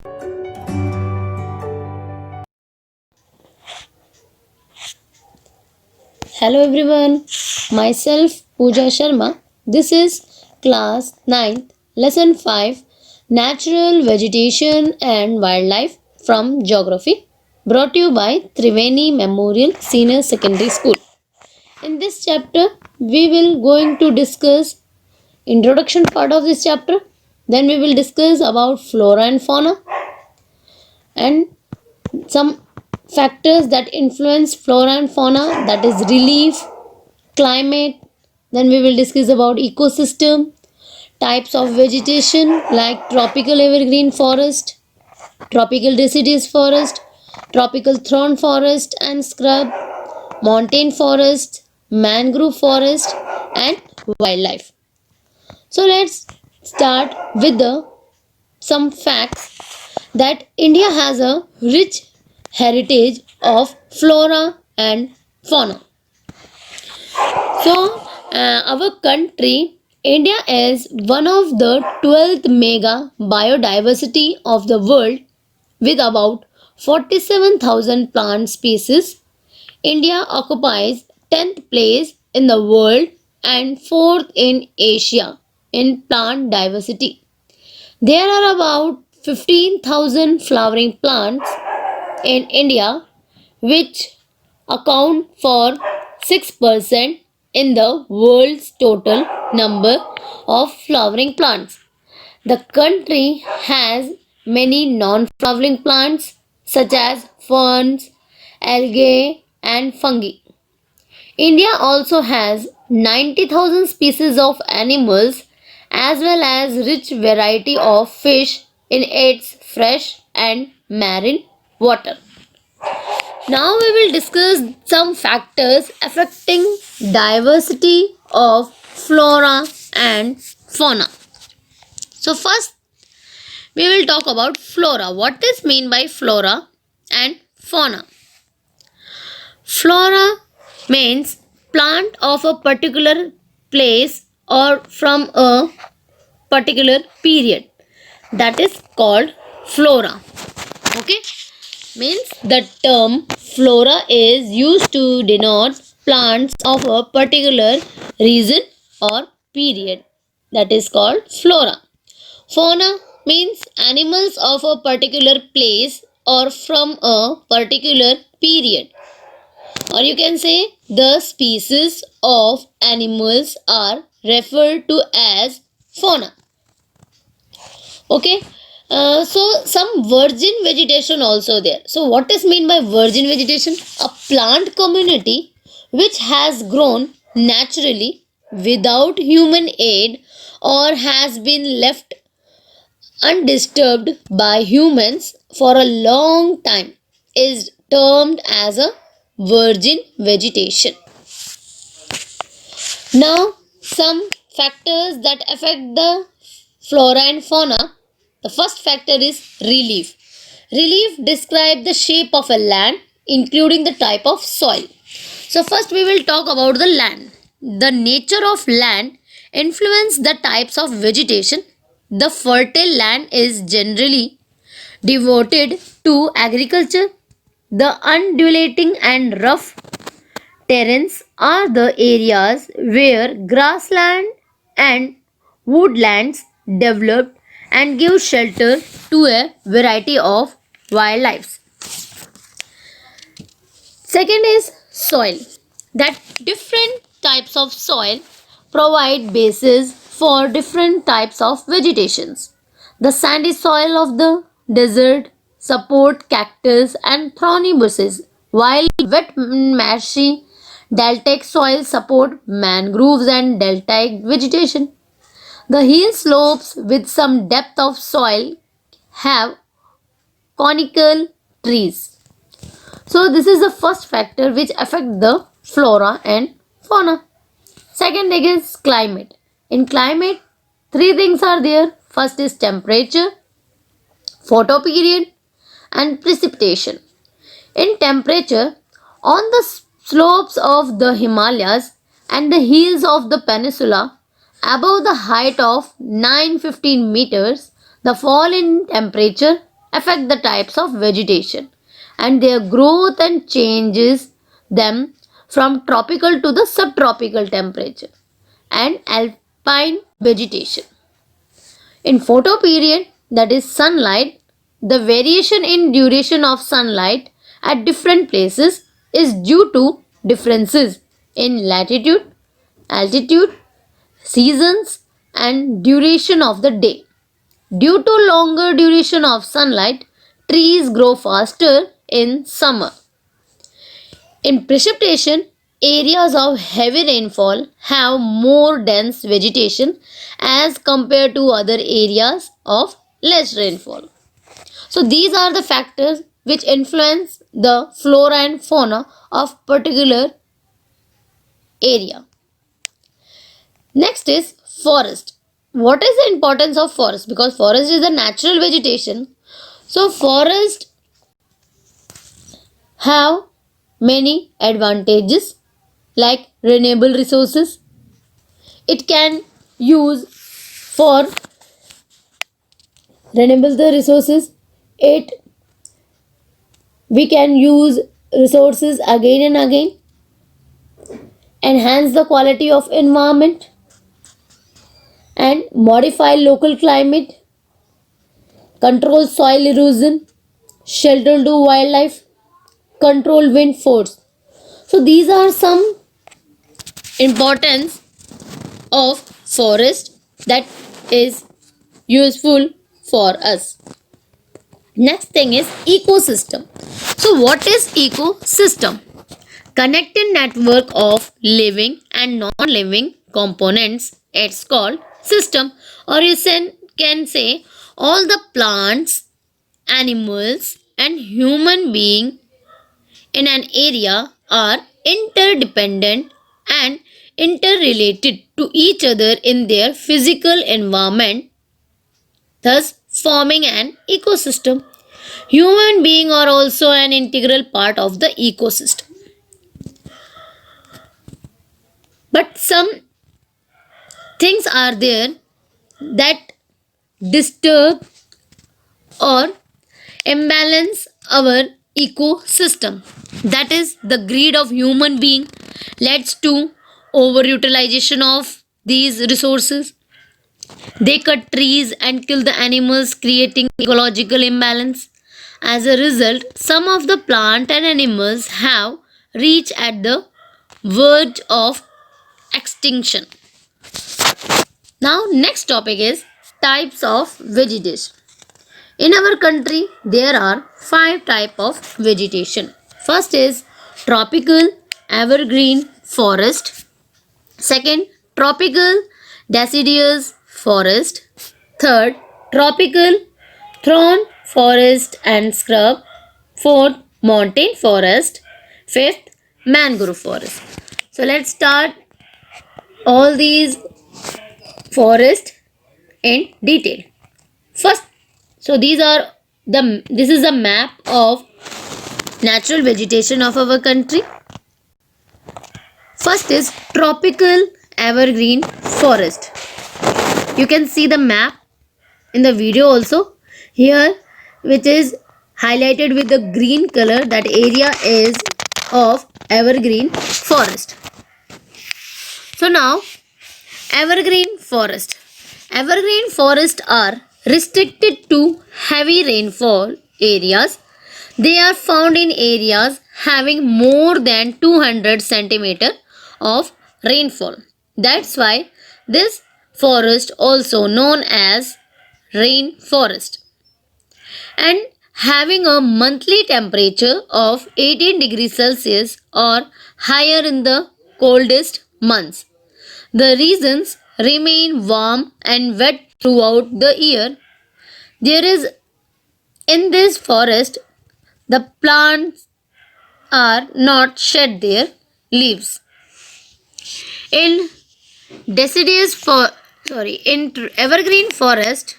Hello everyone, myself Pooja Sharma. This is class 9th, lesson 5 Natural Vegetation and Wildlife from Geography, brought to you by Triveni Memorial Senior Secondary School. In this chapter, we will going to discuss introduction part of this chapter. Then we will discuss about flora and fauna and some factors that influence flora and fauna, that is relief, climate. Then we will discuss about ecosystem, types of vegetation like tropical evergreen forest, tropical deciduous forest, tropical thorn forest and scrub, montane forest, mangrove forest and wildlife. So let's start with the some facts that India has a rich heritage of flora and fauna. So, our country, India, is one of the 12th mega biodiversity of the world with about 47,000 plant species. India occupies 10th place in the world and 4th in Asia in plant diversity. There are about 15,000 flowering plants in India, which account for 6% in the world's total number of flowering plants. The country has many non-flowering plants such as ferns, algae, and fungi. India also has 90,000 species of animals as well as rich variety of fish in its fresh and marine water. Now we will discuss some factors affecting diversity of flora and fauna. So first we will talk about flora. What is mean by flora and fauna? Flora means plant of a particular place or from a particular period. That is called flora. Okay? Means the term flora is used to denote plants of a particular region or period. That is called flora. Fauna means animals of a particular place or from a particular period. Or you can say the species of animals are referred to as fauna. Okay. So some virgin vegetation also there. So what is mean by virgin vegetation? A plant community which has grown naturally without human aid or has been left undisturbed by humans for a long time is termed as a virgin vegetation. Now some factors that affect the flora and fauna. The first factor is relief. Relief describes the shape of a land, including the type of soil. So first we will talk about the land. The nature of land influences the types of vegetation. The fertile land is generally devoted to agriculture. The undulating and rough terrains are the areas where grassland and woodlands develop and give shelter to a variety of wildlife. Second is soil. That different types of soil provide bases for different types of vegetations. The sandy soil of the desert support cactus and thorny bushes, while wet marshy deltaic soil support mangroves and deltaic vegetation. The hill slopes with some depth of soil have conical trees. So this is the first factor which affect the flora and fauna. Second thing is climate. In climate, three things are there. First is temperature, photoperiod and precipitation. In temperature, on the slopes of the Himalayas and the hills of the peninsula, above the height of 915 meters, the fall in temperature affect the types of vegetation and their growth and changes them from tropical to the subtropical temperature and alpine vegetation. In photoperiod, that is sunlight, the variation in duration of sunlight at different places is due to differences in latitude, altitude, seasons, and duration of the day. Due to longer duration of sunlight, trees grow faster in summer. In precipitation, areas of heavy rainfall have more dense vegetation as compared to other areas of less rainfall. So these are the factors which influence the flora and fauna of particular area. Next is forest. What is the importance of forest? Because forest is a natural vegetation. So forest have many advantages like renewable resources. It can use for renewable the resources. It we can use resources again and again, enhance the quality of environment and modify local climate, control soil erosion, shelter to wildlife, control wind force. So these are some importance of forest that is useful for us. Next thing is ecosystem. So what is ecosystem? Connected network of living and non-living components. It's called system, or you can say all the plants, animals and human being in an area are interdependent and interrelated to each other in their physical environment, thus forming an ecosystem. Human beings are also an integral part of the ecosystem. But some things are there that disturb or imbalance our ecosystem. That is the greed of human being leads to overutilization of these resources. They cut trees and kill the animals, creating ecological imbalance. As a result, some of the plant and animals have reached at the verge of extinction. Now, next topic is types of vegetation. In our country, there are 5 types of vegetation. First is tropical evergreen forest. Second, tropical deciduous forest. Third, tropical thorn forest and scrub. Fourth, mountain forest. Fifth, mangrove forest. So let's start all these forests in detail. First, so this is a map of natural vegetation of our country. First is tropical evergreen forest. You can see the map in the video also here, which is highlighted with the green color. That area is of evergreen forest. So now evergreen forest. Evergreen forests are restricted to heavy rainfall areas. They are found in areas having more than 200 centimeter of rainfall. That's why this forest also known as rainforest, and having a monthly temperature of 18 degrees Celsius or higher in the coldest months. The regions remain warm and wet throughout the year. There is in this forest the plants are not shed their leaves. In deciduous in evergreen forest,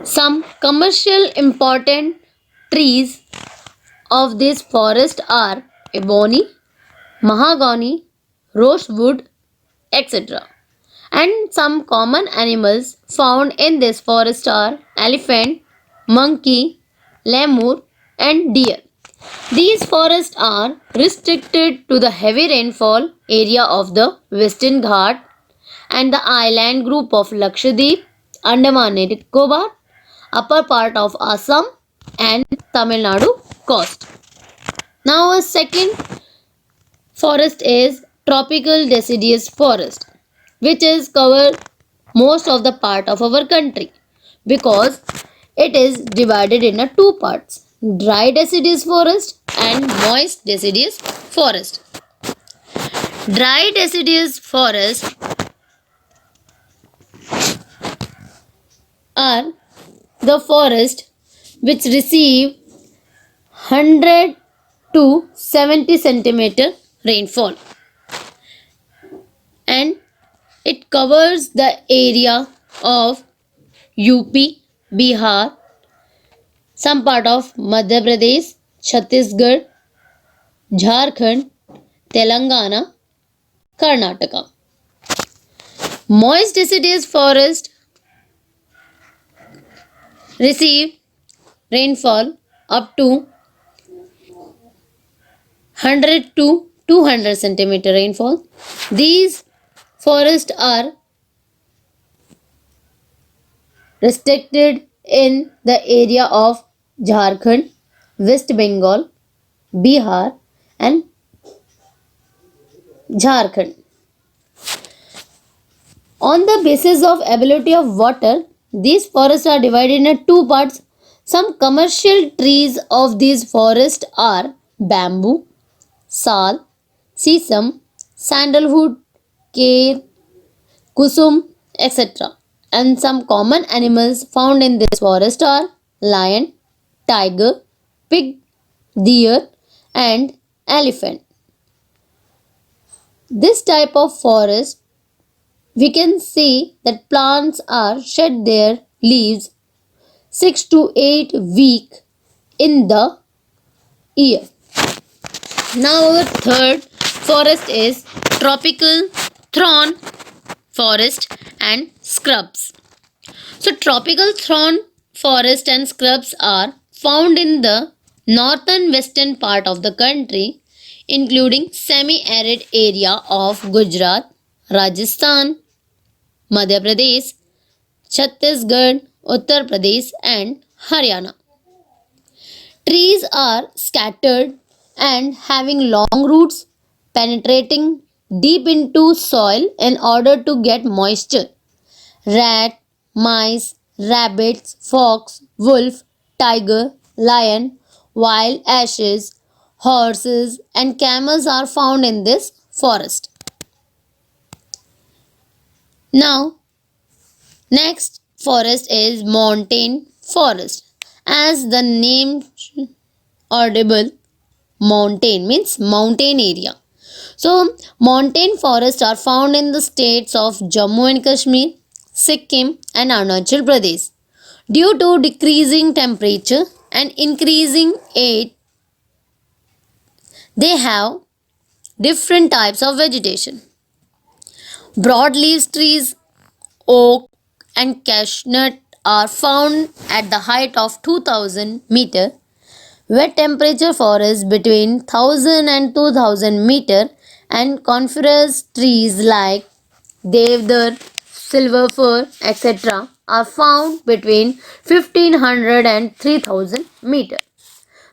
some commercial important trees of this forest are ebony, mahogany, rosewood, etc. And some common animals found in this forest are elephant, monkey, lemur, and deer. These forests are restricted to the heavy rainfall area of the Western Ghat and the island group of Lakshadweep, Andaman and Nicobar, upper part of Assam and Tamil Nadu coast. Now, a second forest is tropical deciduous forest, which is cover most of the part of our country because it is divided into two parts: dry deciduous forest and moist deciduous forest. Dry deciduous forests are the forest which receive 100 to 70 centimeter rainfall, and it covers the area of UP, Bihar, some part of Madhya Pradesh, Chhattisgarh, Jharkhand, Telangana, Karnataka. Moist deciduous forest receive rainfall up to 100 to 200 centimeter rainfall. These forests are restricted in the area of Jharkhand, West Bengal, Bihar, and Jharkhand. On the basis of availability of water, these forests are divided into two parts. Some commercial trees of these forests are bamboo, sal, sesame, sandalwood, care, kusum, etc. And some common animals found in this forest are lion, tiger, pig, deer, and elephant. This type of forest, we can see that plants are shed their leaves 6 to 8 weeks in the year. Now our third forest is tropical thorn forest and scrubs. So tropical thorn forest and scrubs are found in the northern western part of the country, including semi-arid area of Gujarat, Rajasthan, Madhya Pradesh, Chhattisgarh, Uttar Pradesh, and Haryana. Trees are scattered and having long roots penetrating deep into soil in order to get moisture. Rat, mice, rabbits, fox, wolf, tiger, lion, wild ashes, horses, and camels are found in this forest. Now, next forest is montane forest. As the name audible, montane means mountain area. So, montane forests are found in the states of Jammu and Kashmir, Sikkim, and Arunachal Pradesh. Due to decreasing temperature and increasing age, they have different types of vegetation. Broadleaf trees, oak, and cashnut are found at the height of 2000 meter. Wet temperature forests between 1000 and 2000 meter, and coniferous trees like Devdar, silver fir, etc. are found between 1500 and 3000 meter.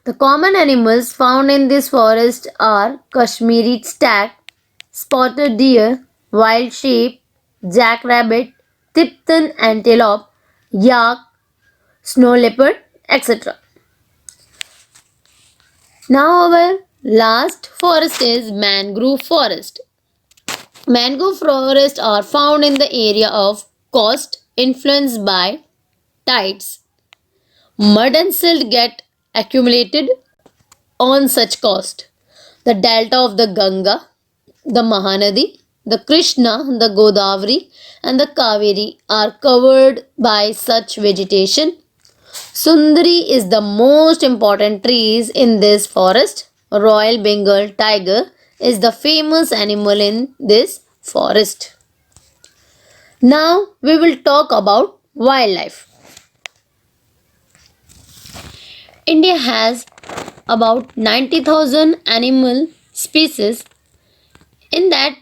The common animals found in this forest are Kashmiri stag, spotted deer, wild sheep, jackrabbit, Tipton antelope, yak, snow leopard, etc. Now our last forest is mangrove forest. Mangrove forests are found in the area of coast influenced by tides. Mud and silt get accumulated on such coast. The delta of the Ganga, the Mahanadi, the Krishna, the Godavari, and the Kaveri are covered by such vegetation. Sundari is the most important trees in this forest. Royal Bengal tiger is the famous animal in this forest. Now we will talk about wildlife. India has about 90,000 animal species. In that,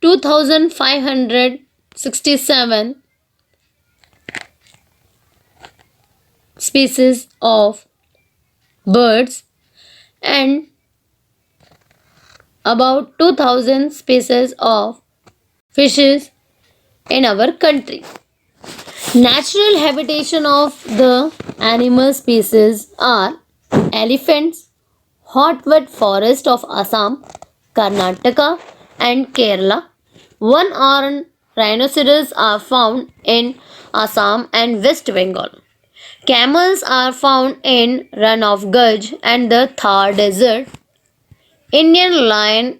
2,567 species of birds and about 2,000 species of fishes in our country. Natural habitation of the animal species are elephants, hotwood forest of Assam, Karnataka and Kerala. One-horned rhinoceros are found in Assam and West Bengal. Camels are found in Run of Kutch and the Thar Desert. Indian lion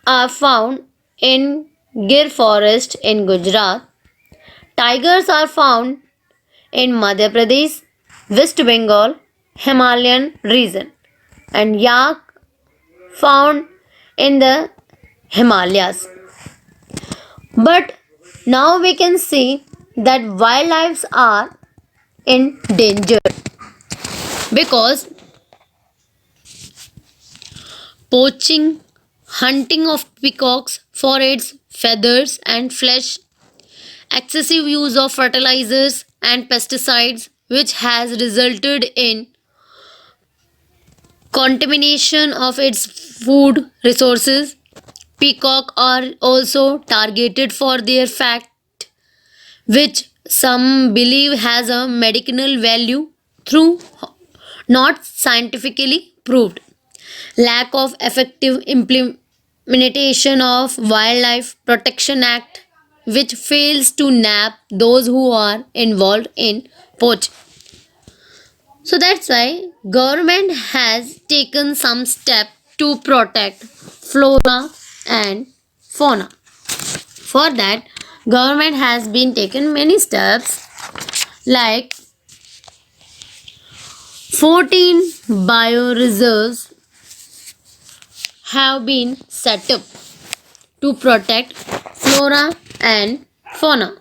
are found in Gir forest in Gujarat. Tigers are found in Madhya Pradesh, West Bengal, Himalayan region, and yak found in the Himalayas. But now we can see that wildlife are in danger because poaching, hunting of peacocks for its feathers and flesh, excessive use of fertilizers and pesticides, which has resulted in contamination of its food resources. Peacock are also targeted for their fat, which some believe has a medicinal value through not scientifically proved. Lack of effective implementation of Wildlife Protection Act, which fails to nab those who are involved in poaching. So that's why government has taken some step to protect flora and fauna. For that, government has been taken many steps like 14 bioreserves have been set up to protect flora and fauna.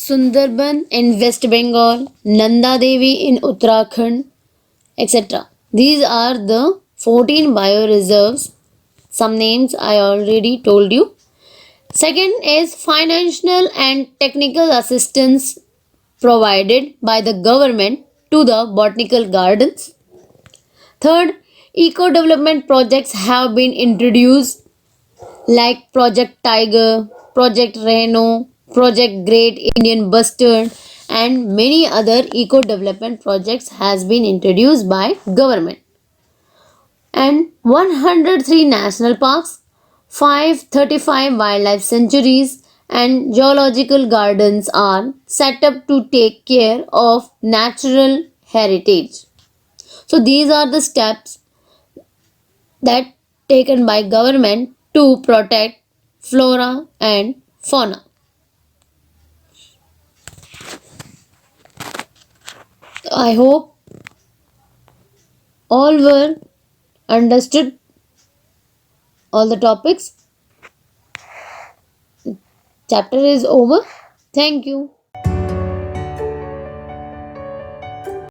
Sundarban in West Bengal, Nanda Devi in Uttarakhand, etc. These are the 14 bioreserves. Some names I already told you. Second is financial and technical assistance provided by the government to the botanical gardens. Third, eco development projects have been introduced like Project Tiger, Project Reno, Project Great Indian Bustard and many other eco development projects has been introduced by government. And 103 national parks, 535 wildlife sanctuaries and zoological gardens are set up to take care of natural heritage. So these are the steps that taken by government to protect flora and fauna. I hope all were understood all the topics. Chapter is over. Thank you.